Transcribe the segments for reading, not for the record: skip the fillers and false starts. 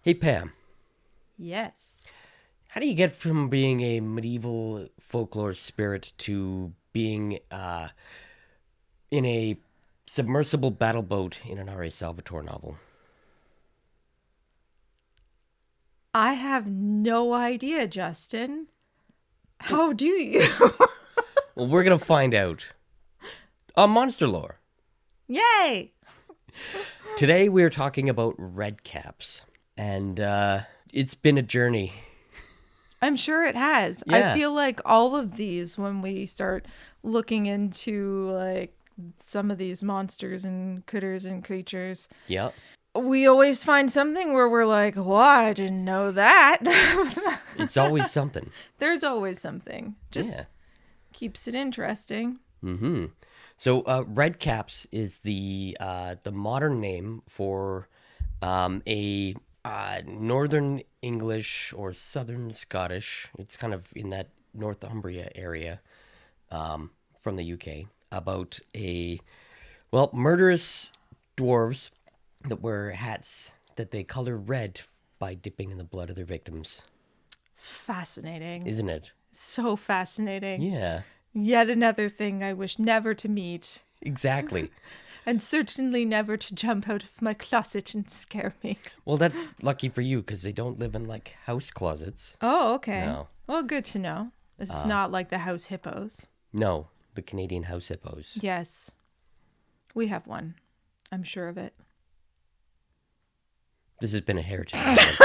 Hey, Pam, Yes. how do you get from being a medieval folklore spirit to being in a submersible battle boat in an R.A. Salvatore novel? I have no idea, Justin. How do you? Well, we're going to find out on Monster Lore. Yay! Today, we're talking about Redcaps, and it's been a journey. I'm sure it has. I Yeah, feel like all of these, when we start looking into some of these monsters and critters and creatures, yeah, we always find something where we're like, well, I didn't know that. it's always something. There's always something. Yeah. Just keeps it interesting. Mm-hmm. So, Redcaps is the modern name for a Northern English or Southern Scottish. It's kind of in that Northumbria area from the UK about murderous dwarves that wear hats that they color red by dipping in the blood of their victims, Fascinating. isn't it? So fascinating. Yeah, Yet another thing I wish never to meet, exactly. and certainly never to jump out of my closet and scare me. Well, that's lucky for you because they don't live in like house closets. Oh, okay. No, Well, good to know. It's not like the house hippos. no, the Canadian house hippos. Yes, we have one. I'm sure of it. This has been a heritage moment.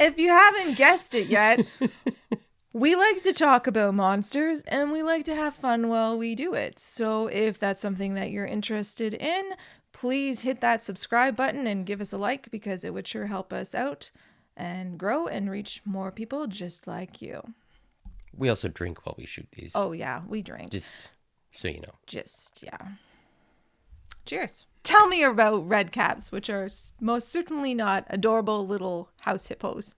If you haven't guessed it yet, we like to talk about monsters and we like to have fun while we do it. So if that's something that you're interested in, please hit that subscribe button and give us a like because it would sure help us out and grow and reach more people just like you. We also drink while we shoot these. Oh, yeah, we drink. Just so you know. Yeah. Cheers. Tell me about Redcaps, which are most certainly not adorable little house hippos.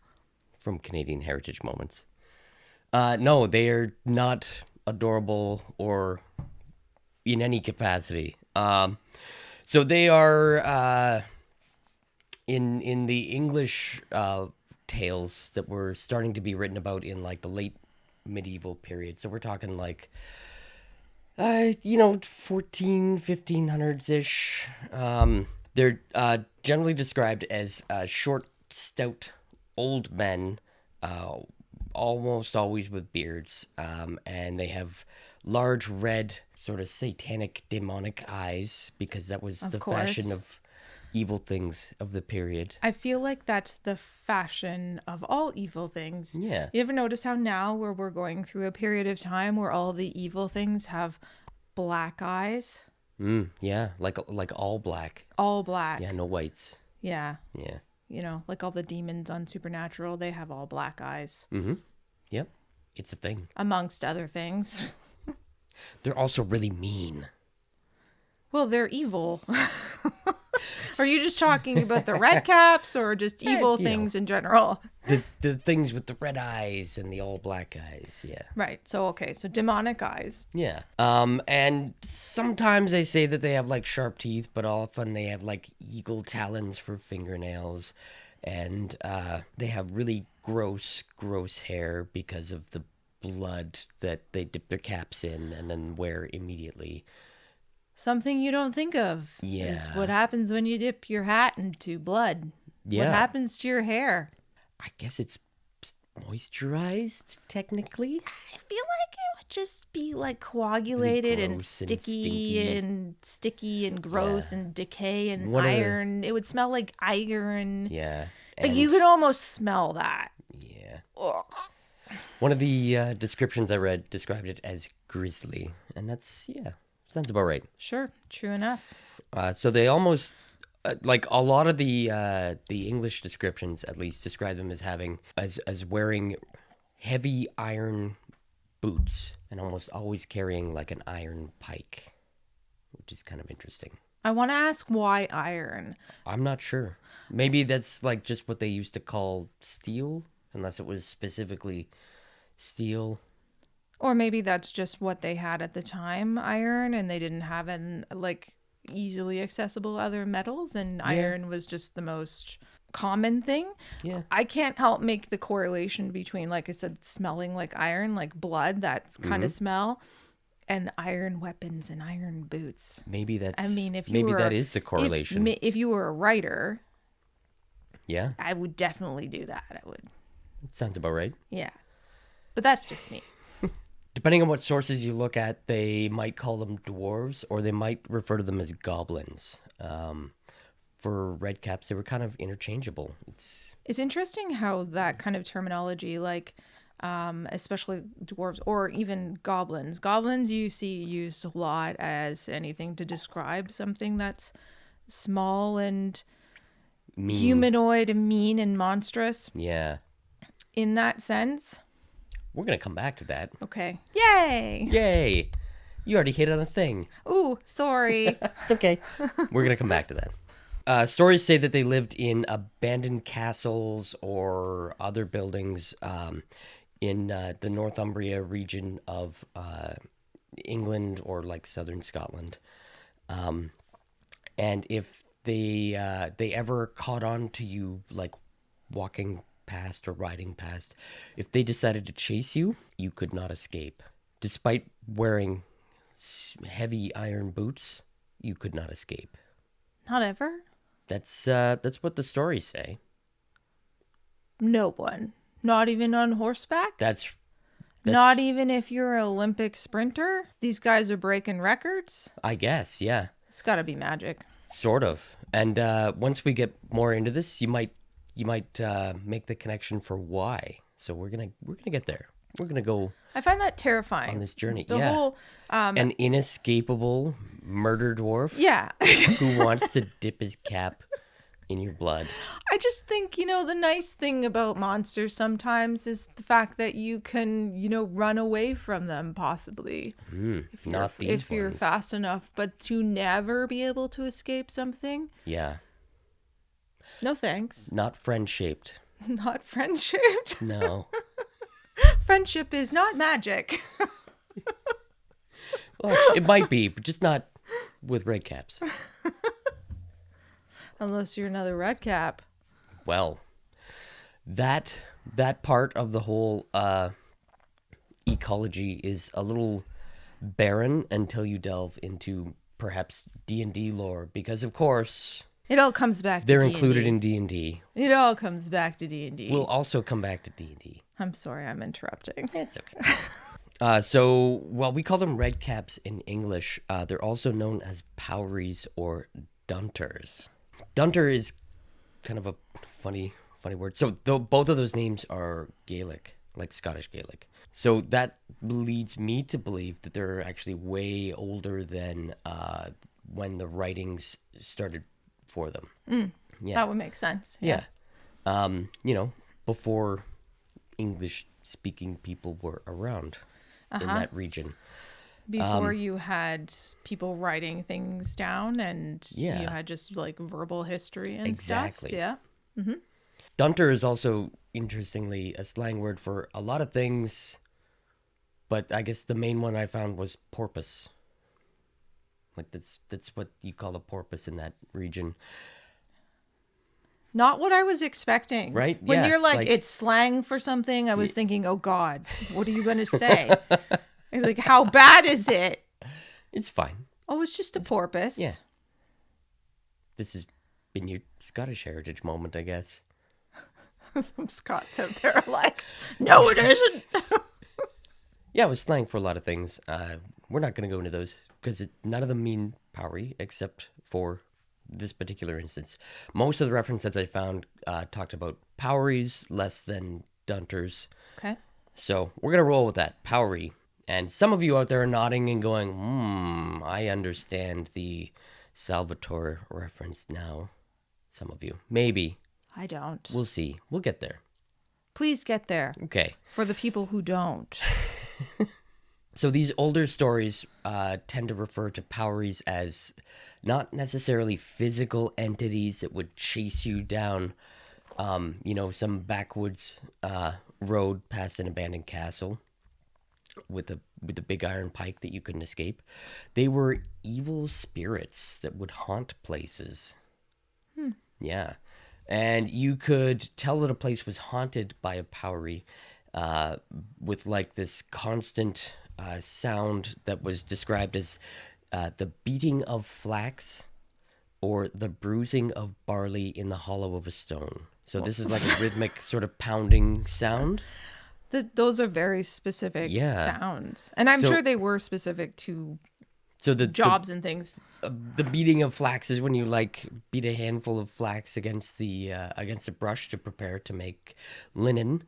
From Canadian Heritage Moments. No, they are not adorable or in any capacity. So they are in the English tales that were starting to be written about in like the late medieval period. So we're talking like 1500s ish. They're generally described as short, stout, old men, uh, almost always with beards, and they have large red, sort of satanic, demonic eyes because that was Of the course. fashion of evil things of the period. I feel like that's the fashion of all evil things. Yeah. You ever notice how now, where we're going through a period of time where all the evil things have black eyes? Yeah, like all black. All black. Yeah, no whites. Yeah. Yeah. You know, like all the demons on Supernatural, they have all black eyes, Yep. It's a thing. amongst other things. They're also really mean. Well, they're evil. Are you just talking about the Redcaps or just evil you know. things in general? The things with the red eyes and the all black eyes, yeah. Right. So, okay. So, demonic eyes. Yeah. And sometimes they say that they have like sharp teeth, but often they have like eagle talons for fingernails, and they have really gross hair because of the blood that they dip their caps in and then wear immediately. Something you don't think of is Yeah. what happens when you dip your hat into blood. What Yeah. happens to your hair? I guess it's moisturized technically. I feel like it would just be like coagulated and gross and sticky stinky. and sticky and gross Yeah. and decay and One of the- iron. It would smell like iron. Yeah. Like you could almost smell that. Yeah. Ugh. One of the descriptions I read described it as grisly, and that's sounds about right. Sure, true enough. So they almost like a lot of the English descriptions, at least, describe them as having as wearing heavy iron boots and almost always carrying like an iron pike, which is kind of interesting. I want to ask why iron. I'm not sure. Maybe that's like just what they used to call steel, unless it was specifically steel. Or maybe that's just what they had at the time, iron, and they didn't have an like easily accessible other metals, and Yeah. iron was just the most common thing. Yeah. I can't help make the correlation between, like I said, smelling like iron, like blood, that kind of smell, and iron weapons and iron boots. Maybe I mean, if you maybe were that is the correlation. if you were a writer, Yeah. I would definitely do that. I would. Sounds about right. Yeah. But that's just me. Depending on what sources you look at, they might call them dwarves or they might refer to them as goblins. For Redcaps, they were kind of interchangeable. It's interesting how that kind of terminology, like especially dwarves or even goblins. Goblins you see used a lot as anything to describe something that's small and mean. humanoid and mean and monstrous. Yeah. In that sense. We're going to come back to that. Okay. Yay! Yay! You already hit on a thing. Ooh, sorry. It's okay. We're going to come back to that. Stories say that they lived in abandoned castles or other buildings in the Northumbria region of England or like southern Scotland. And if they ever caught on to you like walking past or riding past, if they decided to chase you, you could not escape. Despite wearing heavy iron boots, you could not escape. Not ever? That's what the stories say. No one. Not even on horseback? That's Not even if you're an Olympic sprinter? These guys are breaking records? I guess, yeah. It's got to be magic. Sort of. And once we get more into this, you might make the connection for why. So we're gonna get there. We're gonna go I find that terrifying. on this journey. The yeah. whole An inescapable murder dwarf yeah. who wants to dip his cap in your blood. I just think, the nice thing about monsters sometimes is the fact that you can, run away from them possibly. Not these if you're ones. fast enough, but to never be able to escape something? Yeah. No thanks. Not friend-shaped. Not friendship. No. Friendship is not magic. Well, it might be, but just not with Redcaps. Unless you're another Redcap. Well, that part of the whole ecology is a little barren until you delve into perhaps D&D lore, because of course It all comes back to they're D&D. included in D&D. It all comes back to D&D. We'll also come back to D&D. I'm sorry, I'm interrupting. It's okay. So, while we call them Redcaps in English, they're also known as Powries or Dunters. Dunter is kind of a funny word. So, both of those names are Gaelic, like Scottish Gaelic. So that leads me to believe that they're actually way older than when the writings started for them. Yeah. That would make sense. Yeah. Before English-speaking people were around in that region. Before you had people writing things down and Yeah. you had just like verbal history and Exactly. stuff. Yeah. Dunter is also, interestingly, a slang word for a lot of things, but I guess the main one I found was porpoise. Like that's what you call a porpoise in that region. Not what I was expecting. Right? When Yeah, you're like, like- it's slang for something, I was thinking, oh God, what are you going to say? It's like, how bad is it? It's fine. Oh, it's just a porpoise. Yeah. This has been your Scottish heritage moment, I guess. Some Scots out there are like, no, it isn't. Yeah, it was slang for a lot of things. We're not going to go into those because none of them mean Powrie except for this particular instance. Most of the references I found talked about Powries less than Dunters. Okay. So we're going to roll with that, Powrie. And some of you out there are nodding and going, I understand the Salvatore reference now. Some of you. Maybe. I don't. We'll see. We'll get there. Please get there Okay. for the people who don't. So these older stories tend to refer to Powries as not necessarily physical entities that would chase you down, some backwoods road past an abandoned castle. with a big iron pike that you couldn't escape. They were evil spirits that would haunt places. Yeah. And you could tell that a place was haunted by a Powrie with like this constant sound that was described as the beating of flax or the bruising of barley in the hollow of a stone. So this is like a rhythmic sort of pounding sound. Those are very specific sounds. And I'm sure they were specific to the jobs and things. The beating of flax is when you like beat a handful of flax against a brush to prepare to make linen,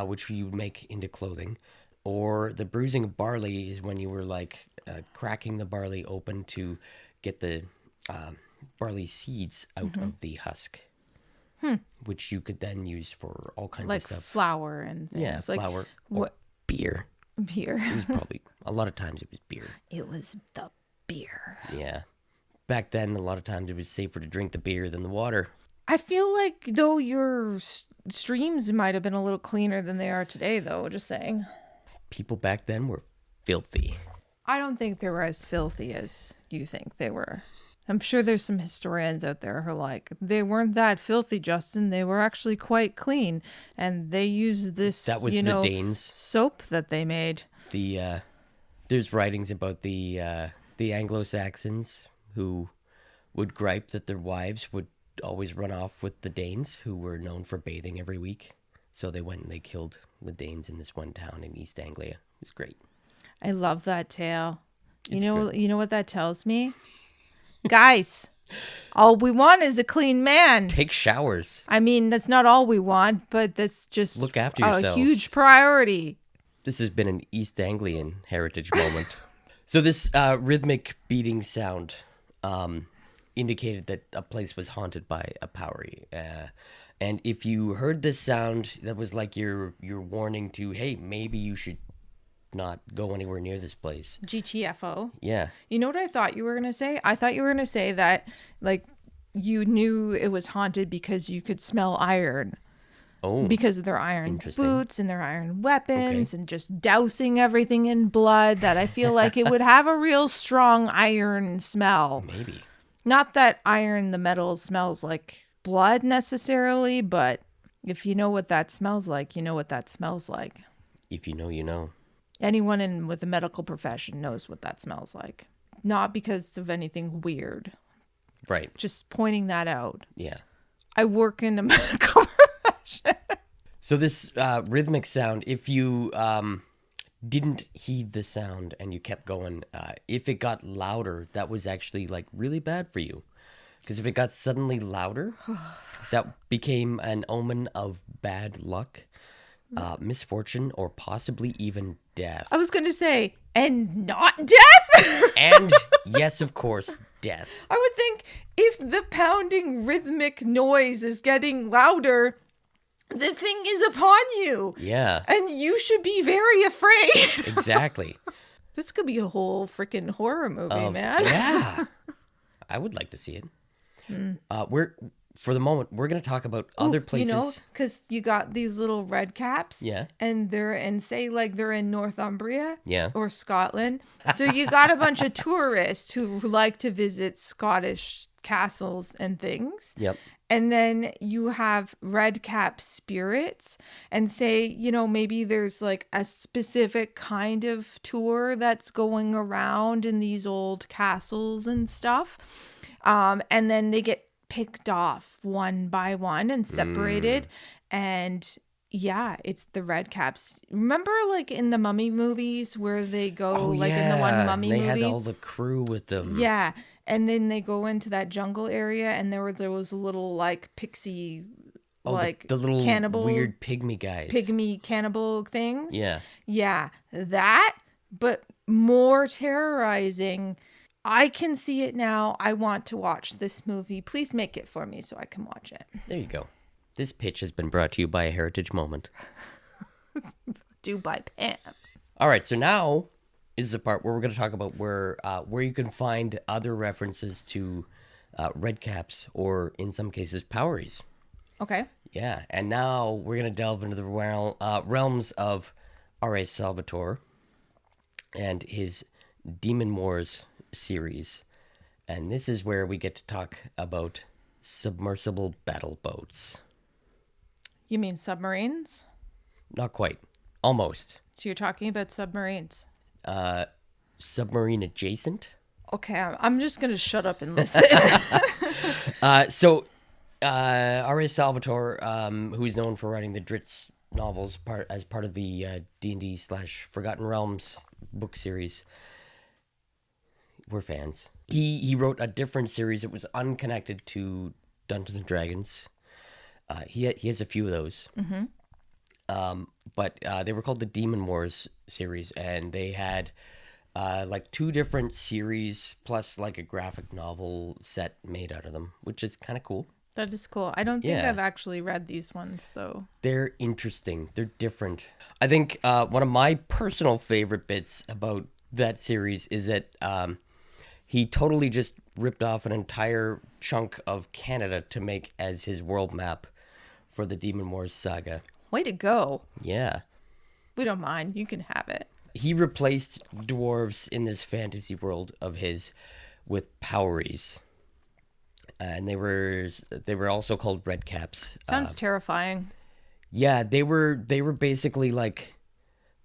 which you would make into clothing. Or the bruising of barley is when you were like cracking the barley open to get the barley seeds out of the husk, which you could then use for all kinds of stuff. Like flour and things. Yeah, like, flour. What? Beer. Beer. It was probably, a lot of times it was beer. It was the beer. Yeah. Back then, a lot of times it was safer to drink the beer than the water. I feel like, though, your streams might have been a little cleaner than they are today, though, just saying. People back then were filthy. I don't think they were as filthy as you think they were. I'm sure there's some historians out there who are like, they weren't that filthy, Justin. They were actually quite clean. And they used this, that was the Danes. Soap that they made. There's writings about the Anglo-Saxons who would gripe that their wives would always run off with the Danes, who were known for bathing every week. So they went and they killed the Danes in this one town in East Anglia. It was great. I love that tale. You know what that tells me? Guys, all we want is a clean man. Take showers. I mean, that's not all we want, but that's just look after yourselves. A huge priority. This has been an East Anglian heritage moment. So this rhythmic beating sound indicated that a place was haunted by a Powrie. And if you heard this sound, that was like your warning to, hey, maybe you should not go anywhere near this place. GTFO. Yeah. You know what I thought you were going to say? I thought you were going to say that, like, you knew it was haunted because you could smell iron. Oh. Because of their iron boots and their iron weapons and just dousing everything in blood, that I feel like it would have a real strong iron smell. Maybe. Not that iron, the metal, smells like blood necessarily, but if you know what that smells like, you know what that smells like. If you know, you know. Anyone with a medical profession knows what that smells like. Not because of anything weird. Right. Just pointing that out. Yeah. I work in a medical profession. So this rhythmic sound, if you didn't heed the sound and you kept going, if it got louder, that was actually like really bad for you. Because if it got suddenly louder, that became an omen of bad luck, misfortune, or possibly even death. I was going to say, and not death? And yes, of course, death. I would think if the pounding rhythmic noise is getting louder, the thing is upon you. Yeah. And you should be very afraid. Exactly. This could be a whole freaking horror movie, man. Yeah. I would like to see it. For the moment, we're going to talk about other places. You know, because you got these little Redcaps. Yeah. And they're they're in Northumbria. Yeah. Or Scotland. So you got a bunch of tourists who like to visit Scottish castles and things. Yep. And then you have Redcap spirits, and say, you know, maybe there's like a specific kind of tour that's going around in these old castles and stuff. And then they get picked off one by one and separated. And yeah, it's the Redcaps. Remember like in the Mummy movies where they go in the one Mummy movie? They had all the crew with them. Yeah. And then they go into that jungle area, and there were those little like pixie, the little cannibal, weird pygmy guys. Pygmy cannibal things. Yeah. Yeah. That, but more terrorizing. I can see it now. I want to watch this movie. Please make it for me so I can watch it. There you go. This pitch has been brought to you by a heritage moment. Do by Pam. All right, so now is the part where we're going to talk about where you can find other references to Redcaps, or in some cases, Powries. Okay. Yeah, and now we're going to delve into the realms of R.A. Salvatore, and his Demon Wars series. And this is where we get to talk about submersible battle boats. You mean submarines? Not quite. Almost. So you're talking about submarines. Submarine adjacent. Okay, I'm just going to shut up and listen. So R.A. Salvatore, who is known for writing the Dritz novels as part of the D&D / Forgotten Realms book series, we're fans. He wrote a different series that was unconnected to Dungeons and Dragons. He has a few of those. But they were called the Demon Wars series, and they had like 2 different series plus like a graphic novel set made out of them, which is kind of cool. That is cool. I don't think Yeah. I've actually read these ones, though. They're interesting. They're different. I think one of my personal favorite bits about that series is that he totally just ripped off an entire chunk of Canada to make as his world map for the Demon Wars saga. Way to go. Yeah. We don't mind. You can have it. He replaced dwarves in this fantasy world of his with Powries. And they were also called Redcaps. Sounds terrifying. Yeah, they were basically like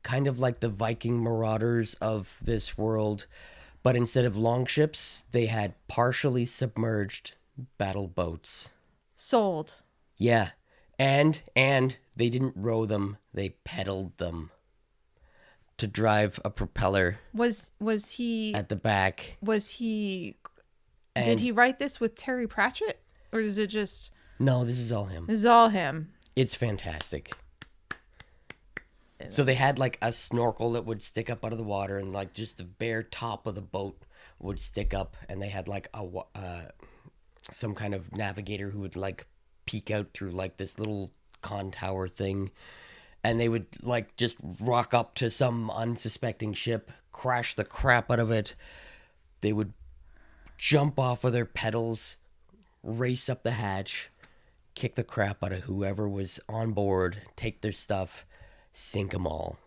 kind of like the Viking marauders of this world, but instead of longships, they had partially submerged battle boats. Sold. Yeah. And they didn't row them, they pedaled them to drive a propeller Was he at the back. was he And did he write this with Terry Pratchett, or is it just No, this is all him. this is all him? It's fantastic. So they had like a snorkel that would stick up out of the water, and like just the bare top of the boat would stick up, and they had like some kind of navigator who would like peek out through like this little con tower thing, and they would like just rock up to some unsuspecting ship, crash the crap out of it. They would jump off of their pedals, race up the hatch, kick the crap out of whoever was on board, take their stuff, sink them all.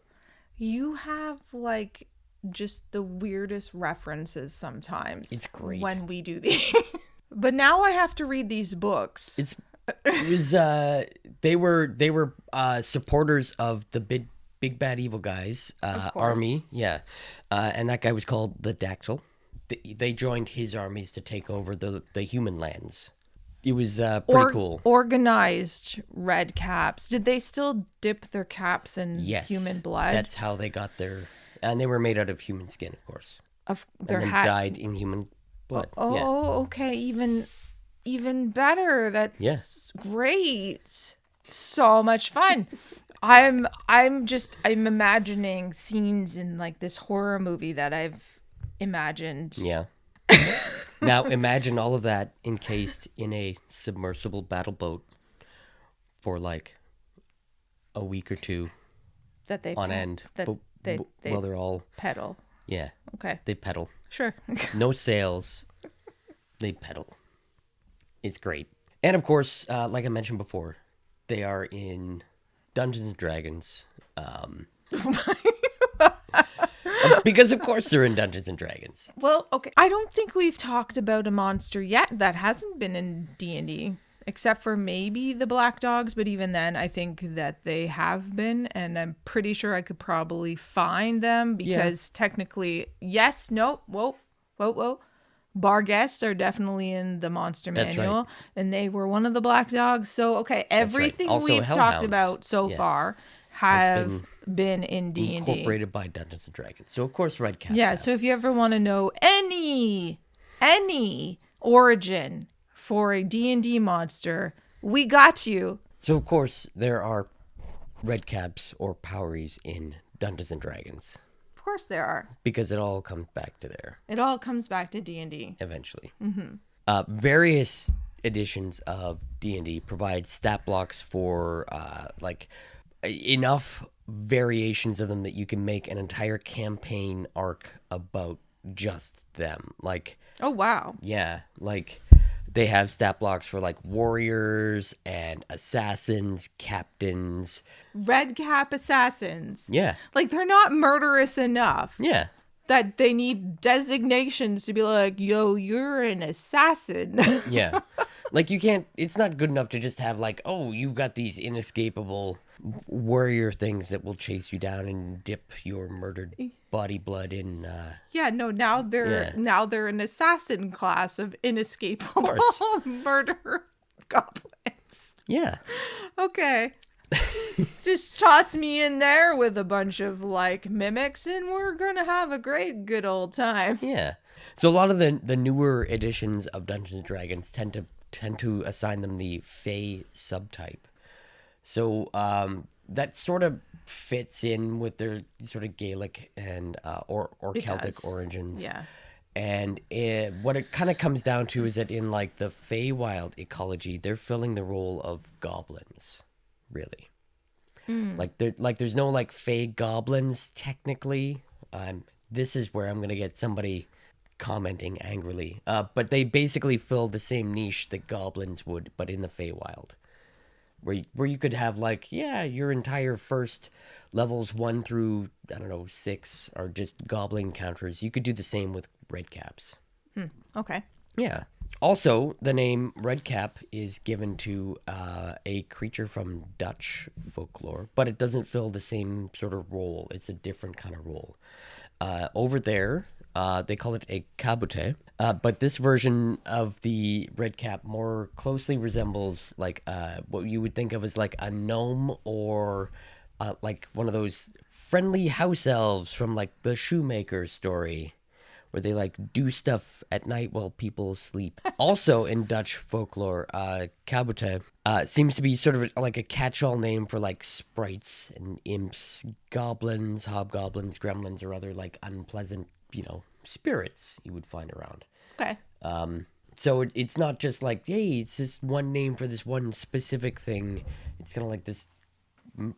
You have like just the weirdest references sometimes. It's great. When we do these. But now I have to read these books. They were supporters of the big bad evil guys army, yeah, and that guy was called the Dactyl. They joined his armies to take over the human lands. It was pretty cool. Organized Redcaps. Did they still dip their caps in human blood? That's how they got and they were made out of human skin, of course. Of their and then hats died in human blood. Oh, yeah. Okay. Even better. That's great. So much fun. I'm imagining scenes in like this horror movie that I've imagined. Yeah. Now imagine all of that encased in a submersible battle boat for like a week or 2 That they on end. They Well, they're all pedal. yeah. Okay. They pedal. Sure. No sails. They pedal. It's great. And of course, like I mentioned before, they are in Dungeons and Dragons. Because of course they're in Dungeons and Dragons. Well, okay. I don't think we've talked about a monster yet that hasn't been in D&D, except for maybe the Black Dogs, but even then I think that they have been, and I'm pretty sure I could probably find them because technically, yes, no, whoa. Barguests are definitely in the monster manual, and they were one of the Black Dogs. So, okay, everything we've talked about so far have been in D&D. Incorporated by Dungeons and Dragons. So, of course, Redcaps. Yeah, so if you ever want to know any origin for a D&D monster, we got you. So, of course, there are Redcaps or Powries in Dungeons and Dragons. Of course there are. Because it all comes back to there. It all comes back to D&D. Eventually. Mm-hmm. Various editions of D&D provide stat blocks for like enough variations of them that you can make an entire campaign arc about just them. Like, oh wow. Yeah, like they have stat blocks for like warriors and assassins, captains, Redcap assassins. Yeah. Like they're not murderous enough. Yeah. that they need designations to be like, yo, you're an assassin. Yeah. Like, you can't, it's not good enough to just have, like, oh, you've got these inescapable warrior things that will chase you down and dip your murdered body blood in, Yeah, no, now yeah. they're an assassin class of inescapable course. murder goblins. Yeah. Okay. Just toss me in there with a bunch of like mimics and we're gonna have a great good old time. Yeah. So a lot of the newer editions of Dungeons and Dragons tend to assign them the Fey subtype. So that sort of fits in with their sort of Gaelic and or It Celtic does. origins. Yeah. And what it kind of comes down to is that in like the Feywild ecology, they're filling the role of goblins, really. Like there's no like Fey goblins technically. This is where I'm gonna get somebody commenting angrily. But they basically fill the same niche that goblins would, but in the Feywild, where you could have like, yeah, your entire first levels 1 through, I don't know, 6 are just goblin encounters. You could do the same with Redcaps. Okay. Yeah. Also, the name Redcap is given to a creature from Dutch folklore, but it doesn't fill the same sort of role. It's a different kind of role. Over there, they call it a kabute, but this version of the Redcap more closely resembles like what you would think of as like a gnome or like one of those friendly house elves from like the Shoemaker story, where they like do stuff at night while people sleep. Also in Dutch folklore, kabute seems to be sort of like a catch-all name for like sprites and imps, goblins, hobgoblins, gremlins, or other like unpleasant, spirits you would find around. Okay. So it's not just like, hey, it's just one name for this one specific thing. It's kind of like this,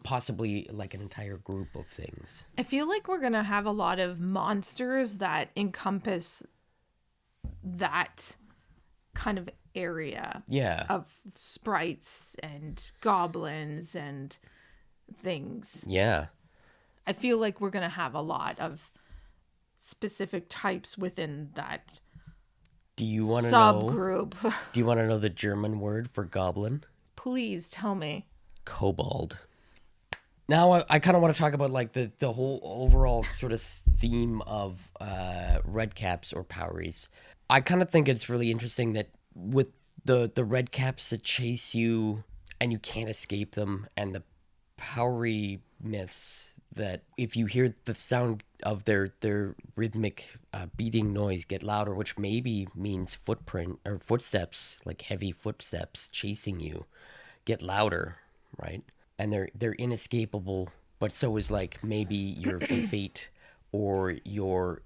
possibly like an entire group of things. I feel like we're gonna have a lot of monsters that encompass that kind of area. Yeah. Of sprites and goblins and things. Yeah. I feel like we're gonna have a lot of specific types within that Do you want to know? subgroup. Do you want to know the German word for goblin? Please tell me. Kobold. Now I kind of want to talk about like the whole overall sort of theme of Redcaps or Powries. I kind of think it's really interesting that with the Redcaps that chase you and you can't escape them, and the Powry myths that if you hear the sound of their rhythmic beating noise get louder, which maybe means footprint or footsteps, like heavy footsteps chasing you, get louder, right? And they're inescapable, but so is like maybe your fate or your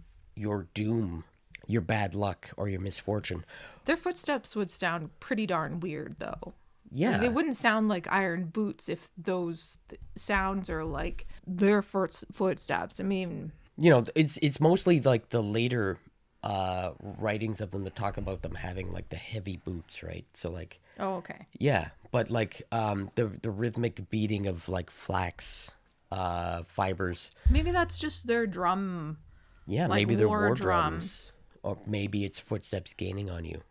doom, your bad luck or your misfortune. Their footsteps would sound pretty darn weird, though. Yeah. Like, they wouldn't sound like iron boots if those sounds are like their footsteps. I mean, it's mostly like the later writings of them that talk about them having like the heavy boots, right? So like, oh, okay. yeah, but like the rhythmic beating of like flax fibers. Maybe that's just their drum. Yeah, like maybe they're war war drum. drums, or maybe it's footsteps gaining on you.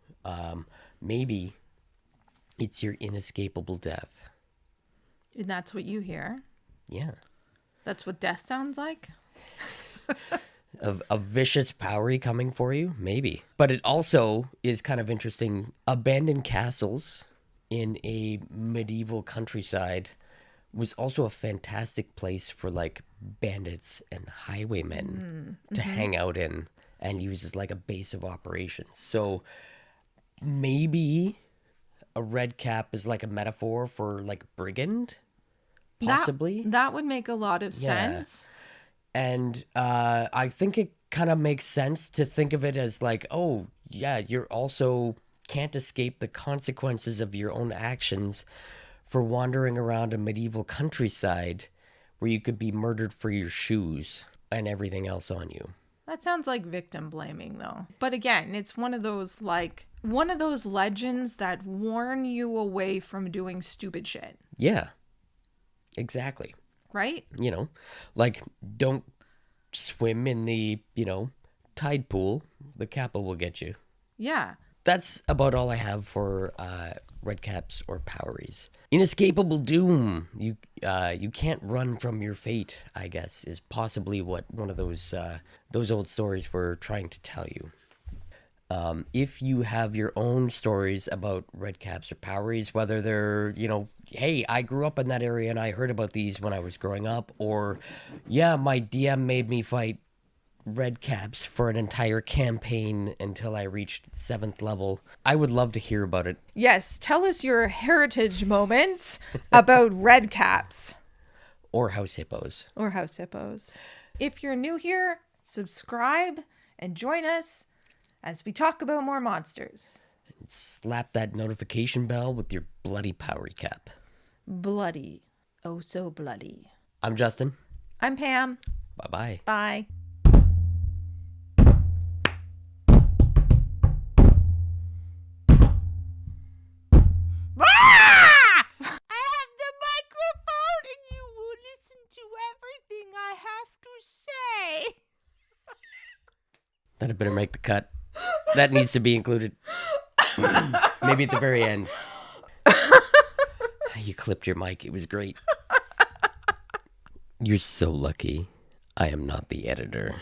Maybe it's your inescapable death. And that's what you hear. Yeah, That's what death sounds like. a vicious Powry coming for you, maybe. But it also is kind of interesting. Abandoned castles in a medieval countryside was also a fantastic place for like bandits and highwaymen to hang out in and use as like a base of operations. So maybe a red cap is like a metaphor for like brigand, possibly. That would make a lot of Yeah. sense. And I think it kind of makes sense to think of it as like, oh, yeah, you're also can't escape the consequences of your own actions for wandering around a medieval countryside where you could be murdered for your shoes and everything else on you. That sounds like victim blaming, though. But again, it's one of those legends that warn you away from doing stupid shit, Yeah, exactly. right? Like, don't swim in the, tide pool, the kappa will get you. Yeah. That's about all I have for Redcaps or Powries. Inescapable doom. You can't run from your fate, I guess, is possibly what one of those old stories were trying to tell you. If you have your own stories about Redcaps or Powries, whether they're, hey, I grew up in that area and I heard about these when I was growing up, or, yeah, my DM made me fight Redcaps for an entire campaign until I reached 7th level. I would love to hear about it. Yes, tell us your heritage moments about Redcaps. Or house hippos. Or house hippos. If you're new here, subscribe and join us as we talk about more monsters. And slap that notification bell with your bloody power cap. Bloody. Oh, so bloody. I'm Justin. I'm Pam. Bye-bye. Bye. That had better make the cut. That needs to be included. Maybe at the very end. You clipped your mic. It was great. You're so lucky. I am not the editor.